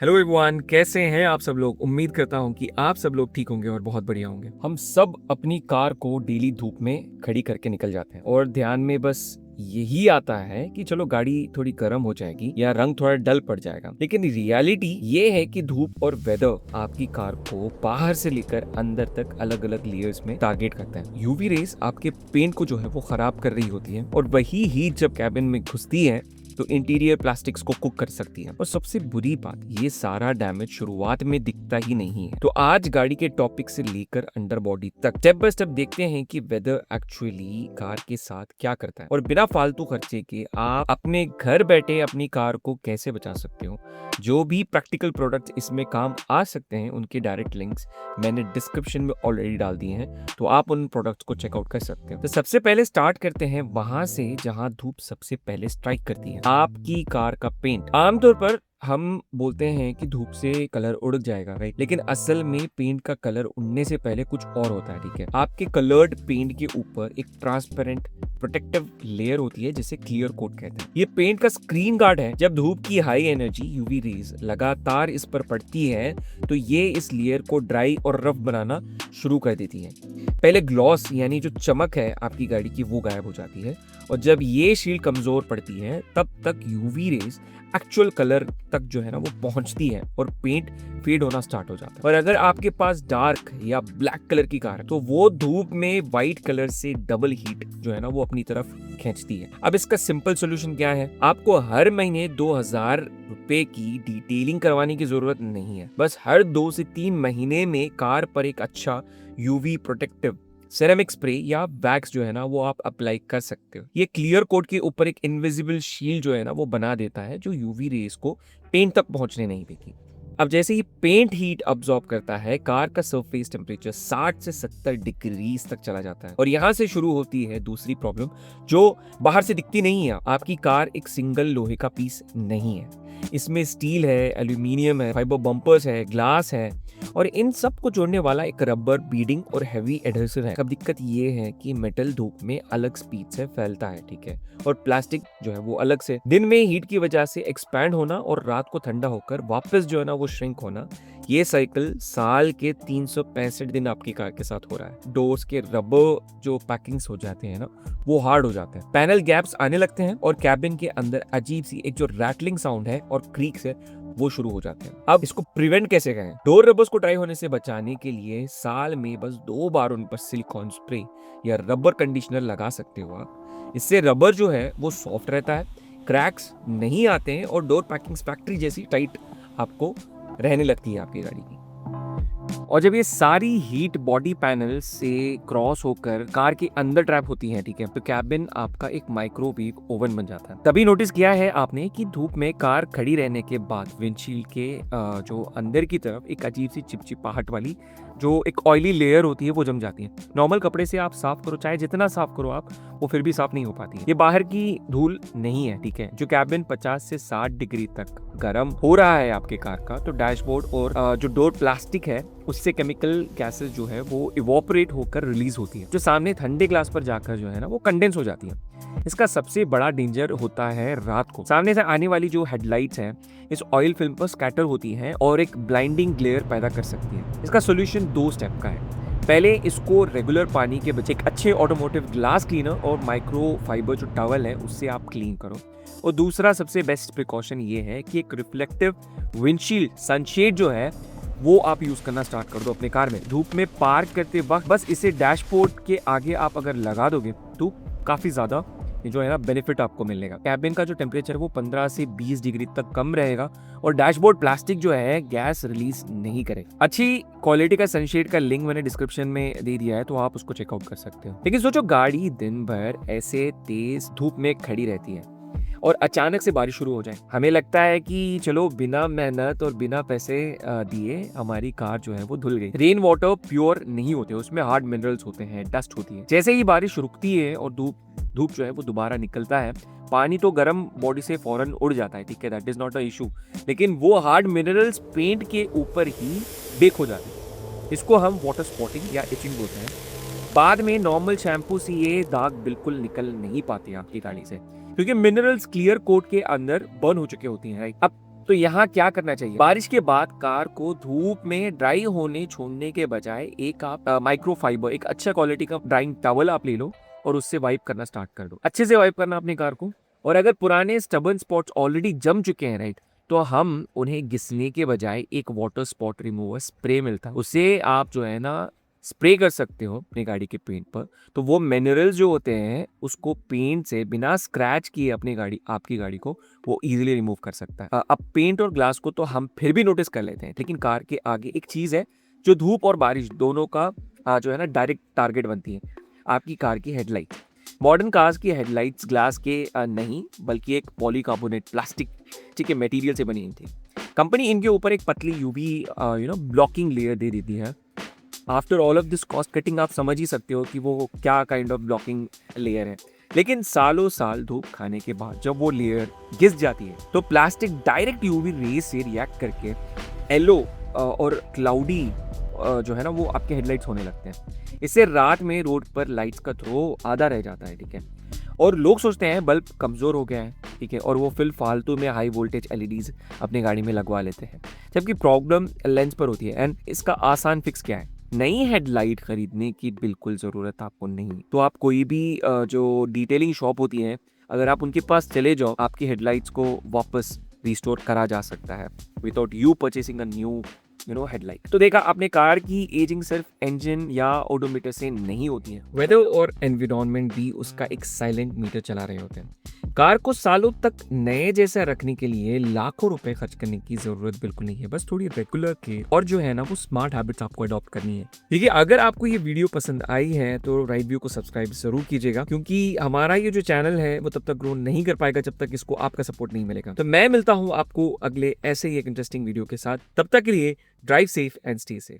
Hello everyone, कैसे हैं आप सब लोग। उम्मीद करता हूं कि आप सब लोग ठीक होंगे और बहुत बढ़िया होंगे। हम सब अपनी कार को डेली धूप में खड़ी करके निकल जाते हैं और ध्यान में बस यही आता है कि चलो गाड़ी थोड़ी गर्म हो जाएगी या रंग थोड़ा डल पड़ जाएगा। लेकिन रियलिटी ये है कि धूप और वेदर आपकी कार को बाहर से लेकर अंदर तक अलग अलग लेयर्स में टारगेट करता है। यूवी रेस आपके पेंट को जो है वो खराब कर रही होती है और वही हीट जब कैबिन में घुसती है तो इंटीरियर प्लास्टिक्स को कुक कर सकती है। और सबसे बुरी बात, ये सारा डैमेज शुरुआत में दिखता ही नहीं है। तो आज गाड़ी के टॉपिक से लेकर अंडर बॉडी तक स्टेप बाय स्टेप देखते हैं कि वेदर एक्चुअली कार के साथ क्या करता है और बिना फालतू खर्चे के आप अपने घर बैठे अपनी कार को कैसे बचा सकते हो। जो भी प्रैक्टिकल प्रोडक्ट्स इसमें काम आ सकते हैं उनके डायरेक्ट लिंक्स मैंने डिस्क्रिप्शन में ऑलरेडी डाल दिए हैं, तो आप उन प्रोडक्ट्स को चेकआउट कर सकते हो। तो सबसे पहले स्टार्ट करते हैं वहां से जहां धूप सबसे पहले स्ट्राइक करती है, आपकी कार का पेंट। आमतौर पर हम बोलते हैं कि धूप से कलर उड़ जाएगा, राइट? लेकिन असल में पेंट का कलर उड़ने से पहले कुछ और होता है, ठीक है? आपके कलर्ड पेंट के ऊपर एक ट्रांसपेरेंट प्रोटेक्टिव लेयर होती है जिसे क्लियर कोट कहते हैं। ये पेंट का स्क्रीन गार्ड है। जब धूप की हाई एनर्जी यूवी रेज लगातार इस पर पड़ती है तो ये इस लेयर को ड्राई और रफ बनाना शुरू कर देती है। पहले ग्लॉस यानी जो चमक है आपकी गाड़ी की वो गायब हो जाती है और जब ये शील्ड कमजोर पड़ती है तब तक यूवी रेज एक्चुअल कलर तक जो है ना वो पहुंचती है और पेंट फेड होना स्टार्ट हो जाता है। और अगर आपके पास डार्क या ब्लैक कलर की कार है तो वो धूप में व्हाइट कलर से डबल हीट जो है ना वो अपनी तरफ खींचती है। अब इसका सिंपल सोल्यूशन क्या है? आपको हर महीने 2000 रुपए की डिटेलिंग करवाने की जरूरत नहीं है। बस हर 2 से 3 महीने में कार पर एक अच्छा यूवी प्रोटेक्टिव सेरेमिक स्प्रे या वैक्स जो है ना वो आप अप्लाई कर सकते हो। ये क्लियर कोट के ऊपर एक इनविजिबल शील्ड जो है ना वो बना देता है जो यूवी रेस को पेंट तक पहुंचने नहीं देती। अब जैसे ही पेंट हीट अब्सॉर्ब करता है, कार का सरफेस टेम्परेचर 60 से 70 डिग्रीज तक चला जाता है और यहाँ से शुरू होती है दूसरी प्रॉब्लम जो बाहर से दिखती नहीं है। आपकी कार एक सिंगल लोहे का पीस नहीं है, इसमें स्टील है, एल्यूमिनियम है, फाइबर बम्पर्स है, ग्लास है और इन सब को जोड़ने वाला एक रबर बीडिंग और हैवी एडहेसिव है। अब दिक्कत ये है कि मेटल धूप में अलग स्पीड से फैलता है, ठीक है, और प्लास्टिक जो है वो अलग से। दिन में हीट की वजह से एक्सपैंड होना और रात को ठंडा होकर वापस जो है ना वो श्रिंक होना, ये साइकिल साल के 365 दिन आपकी कार के साथ हो रहा है। डोर्स के रबर जो पैकिंग्स हो जाते हैं ना वो हार्ड हो जाते हैं, पैनल गैप्स आने लगते हैं और कैबिन के अंदर अजीब सी एक जो रैटलिंग साउंड है और क्रीक्स है वो शुरू हो जाते हैं। अब इसको प्रिवेंट कैसे करें? डोर रबर्स को ड्राई होने से बचाने के लिए साल में बस 2 बार उन पर सिलिकॉन स्प्रे या रबर कंडीशनर लगा सकते हो आप। इससे रबर जो है वो सॉफ्ट रहता है, क्रैक्स नहीं आते हैं और डोर पैकिंग फैक्ट्री जैसी टाइट आपको रहने लगती है आपकी गाड़ी की। और जब ये सारी हीट बॉडी पैनल से क्रॉस होकर कार के अंदर ट्रैप होती है, ठीक है, तो कैबिन आपका एक माइक्रोवेव ओवन बन जाता है। तभी नोटिस किया है आपने कि धूप में कार खड़ी रहने के बाद विंडशील्ड के जो अंदर की तरफ एक अजीब सी चिपचिपाहट वाली जो एक ऑयली लेयर होती है वो जम जाती है। नॉर्मल कपड़े से आप साफ करो, चाहे जितना साफ करो आप, वो फिर भी साफ नहीं हो पाती है। ये बाहर की धूल नहीं है, ठीक है। जो कैबिन 50 से 60 डिग्री तक गर्म हो रहा है आपके कार का, तो डैशबोर्ड और जो डोर प्लास्टिक है उससे केमिकल गैसेस जो है वो इवोपरेट होकर रिलीज होती है, जो सामने ठंडे ग्लास पर जाकर जो है ना वो कंडेंस हो जाती है। इसका सबसे बड़ा डेंजर होता है रात को। सामने से आने वाली जो हेडलाइट्स हैं इस ऑयल फिल्म पर स्कैटर होती हैं और एक ब्लाइंडिंग ग्लेयर पैदा कर सकती है। इसका सोल्यूशन 2 स्टेप का है। पहले इसको रेगुलर पानी के बजाय एक अच्छे ऑटोमोटिव ग्लास क्लीनर और माइक्रो फाइबर जो टॉवल है उससे आप क्लीन करो। और दूसरा सबसे बेस्ट प्रिकॉशन ये है कि एक रिफ्लेक्टिव विंडशील्ड सनशेड जो है वो आप यूज करना स्टार्ट कर दो अपने कार में। धूप में पार्क करते वक्त बस इसे डैशबोर्ड के आगे आप अगर लगा दोगे तो काफी ज्यादा जो है ना बेनिफिट आपको मिलेगा। कैबिन का जो टेम्परेचर है वो 15 से 20 डिग्री तक कम रहेगा और डैशबोर्ड प्लास्टिक जो है गैस रिलीज नहीं करेगा। अच्छी क्वालिटी का सनशेड का लिंक मैंने डिस्क्रिप्शन में दे दिया है, तो आप उसको चेकआउट कर सकते हो। लेकिन सोचो गाड़ी दिन भर ऐसे तेज धूप में खड़ी रहती है और अचानक से बारिश शुरू हो जाए। हमें लगता है कि चलो बिना मेहनत और बिना पैसे दिए हमारी कार जो है वो धुल गई। रेन वाटर प्योर नहीं होते, उसमें हार्ड मिनरल्स होते हैं, डस्ट होती है। जैसे ही बारिश रुकती है और धूप जो है वो दोबारा निकलता है, पानी तो गर्म बॉडी से फौरन उड़ जाता है, ठीक है, that is not a issue. लेकिन वो हार्ड मिनरल्स पेंट के ऊपर ही बेक हो जाते हैं। इसको हम वाटर स्पॉटिंग या इचिंग बोलते हैं। बाद में नॉर्मल शैम्पू से ये दाग बिल्कुल निकल नहीं पाते आपकी गाड़ी से, क्योंकि मिनरल्स क्लियर कोट के अंदर बर्न हो चुके होती हैं। अब तो यहाँ क्या करना चाहिए, बारिश के बाद कार को धूप में ड्राई होने छोड़ने के बजाय एक आप माइक्रोफाइबर, एक अच्छा क्वालिटी का ड्राइंग टॉवल आप ले लो और उससे वाइप करना स्टार्ट कर दो। अच्छे से वाइप करना अपनी कार को। और अगर पुराने स्टबर्न स्पॉट्स ऑलरेडी जम चुके हैं राइट, तो हम उन्हें घिसने के बजाय एक वाटर स्पॉट रिमूवर स्प्रे मिलता है, उससे आप जो है ना स्प्रे कर सकते हो अपनी गाड़ी के पेंट पर। तो वो मिनरल्स जो होते हैं उसको पेंट से बिना स्क्रैच किए अपनी गाड़ी, आपकी गाड़ी को वो इजीली रिमूव कर सकता है। अब पेंट और ग्लास को तो हम फिर भी नोटिस कर लेते हैं, लेकिन कार के आगे एक चीज़ है जो धूप और बारिश दोनों का जो है ना डायरेक्ट टारगेट बनती है, आपकी कार की हेडलाइट। मॉडर्न कार्स की हेडलाइट्स ग्लास के नहीं बल्कि एक पॉलीकार्बोनेट प्लास्टिक, ठीक है, मटेरियल से बनी थी। कंपनी इनके ऊपर एक पतली यूवी ब्लॉकिंग लेयर दे देती है। After all of this cost cutting आप समझ ही सकते हो कि वो क्या काइंड ऑफ ब्लॉकिंग लेयर है। लेकिन सालों साल धूप खाने के बाद जब वो लेयर घिस जाती है तो प्लास्टिक डायरेक्ट यूवी रेज से रिएक्ट करके येलो और क्लाउडी जो है ना वो आपके हेडलाइट्स होने लगते हैं। इससे रात में रोड पर लाइट्स का थ्रो आधा रह जाता है, ठीक है। और लोग सोचते हैं बल्ब कमज़ोर हो गया है, ठीक है, और वो फिर फालतू में हाई वोल्टेज एलईडीज अपनी गाड़ी में लगवा लेते हैं, जबकि प्रॉब्लम लेंस पर होती है। एंड इसका आसान फिक्स क्या है, नई हेडलाइट खरीदने की बिल्कुल ज़रूरत आपको नहीं। तो आप कोई भी जो डिटेलिंग शॉप होती है, अगर आप उनके पास चले जाओ, आपकी हेडलाइट्स को वापस रिस्टोर करा जा सकता है without you purchasing a new headlight. तो देखा आपने, कार की एजिंग सिर्फ इंजन या ओडोमीटर से नहीं होती है, वेदर और एनवायरनमेंट भी उसका एक साइलेंट मीटर चला रहे होते हैं। कार को सालों तक नए जैसा रखने के लिए लाखों रुपए खर्च करने की जरूरत बिल्कुल नहीं है, बस थोड़ी रेगुलर केयर और जो है ना वो स्मार्ट हैबिट्स आपको अडॉप्ट करनी है। ठीक है, अगर आपको ये वीडियो पसंद आई है तो राइट व्यू को सब्सक्राइब जरूर कीजिएगा, क्योंकि हमारा ये जो चैनल है वो तब तक ग्रो नहीं कर पाएगा जब तक इसको आपका सपोर्ट नहीं मिलेगा। तो मैं मिलता हूँ आपको अगले ऐसे ही एक इंटरेस्टिंग वीडियो के साथ, तब तक के लिए drive safe and stay safe.